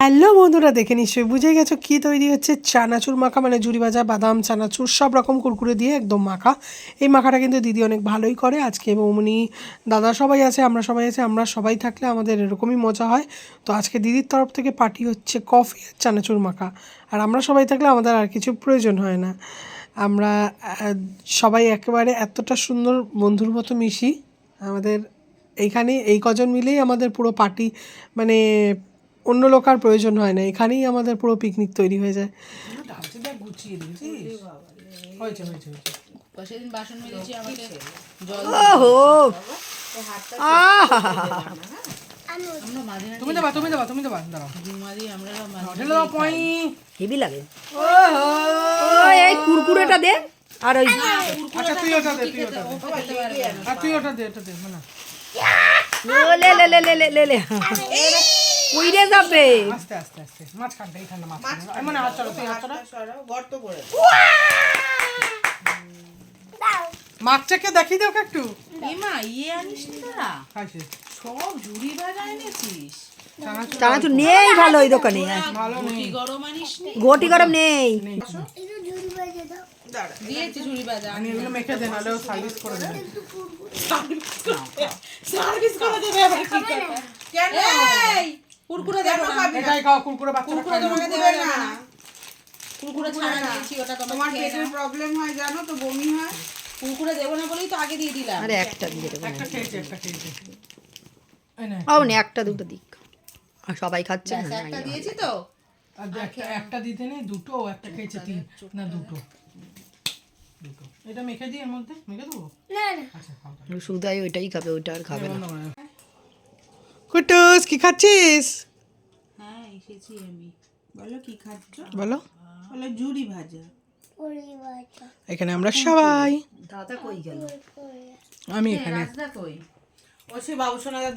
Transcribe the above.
Hello বন্ধুরা, দেখে নিশ্চয়ই বুঝে গেছো কি তৈরি হচ্ছে। চানাচুর মাখা, মানে ঝুরি ভাজা, বাদাম, চানাচুর সব রকম কুরকুরে দিয়ে একদম মাখা। এই মাখাটা কিন্তু দিদি অনেক ভালোই করে। আজকে বৌমনি, দাদা সবাই আছে, আমরা সবাই থাকলে আমাদের এরকমই মজা হয়। তো আজকে দিদির তরফ থেকে পার্টি হচ্ছে কফি আর চানাচুর মাখা। আর আমরা সবাই থাকলে আমাদের আর কিছু প্রয়োজন হয় না। আমরা সবাই একেবারে এতটা সুন্দর বন্ধুর মতো মিশি। আমাদের এইখানে এই কজন মিলেই আমাদের পুরো পার্টি, মানে অন্য লোক আর প্রয়োজন হয় না। এখানেই আমাদের পুরো পিকনিক তৈরি হয়ে যায়। হেভি লাগে। এই কুরকুরেটা দে। আর ওই লে লে লে লে লে লে লে উইরে যাবে। আস্তে আস্তে আস্তে মাঝখানটা, এইখানটা মাঝখানটা, মানে হাত চড়া, তুই হাত চড়া, গর্ত করে মাছটাকে দেখিয়ে দাও একটু। এমা ইয়ে আনিস নি তোরা? খাইছে সব ঝুড়ি ভাজা এনেছিস? চানাচুর নেই ভালো এই দোকানে। ভালো নেই, ঘটি গরম আনিস নি? ঘটি গরম নেই। দিয়েছি ঝুড়ি ভাজা। আমি এগুলো মেখে দেন, নাহলে সার্ভিস করে দেন। সার্ভিস করে দেবে আবার কি কথা? কেন? এই কুরকুরে দেবো না। এটাই খাও, কুরকুরে বাচ্চারা কুরকুরে খায় না। তোমাকে দেওয়া যাবে না। কুরকুরে ছাড়া দিয়েছি, ওটা তোমার খেয়ে পেটের নাও। প্রবলেম হয় জানো তো, বমি হয়। কুরকুরে দেবো না বলেই তো আগে দিয়ে দিলাম। আরে একটা দিয়ে দেবো। একটা খেয়েছে, একটা খেয়েছে। এই নে। ও না, একটা দুটো দিক। আর সবাই খাচ্ছে ব্যাস, না। একটা দিয়েছি তো। আর একটা দিতে নেই, দুটো, একটা খেয়েছে, তিন না দুটো। দুটো এটা মেখে দিই, এর মধ্যে মেখে দেবো। আচ্ছা খাও তাহলে। সুদাই ওইটাই খাবে, ওইটা আর খাবে না। কুটুস, কি খাচ্ছিস? হ্যাঁ এসেছি আমি। বলো কি খাচ্ছ? বলো। বলো ঝুড়ি ভাজা। এখানে আমরা সবাই, দাদা কই গেল? আমি এখানে। রাজদা কই? ও সে বাবু সোনাদার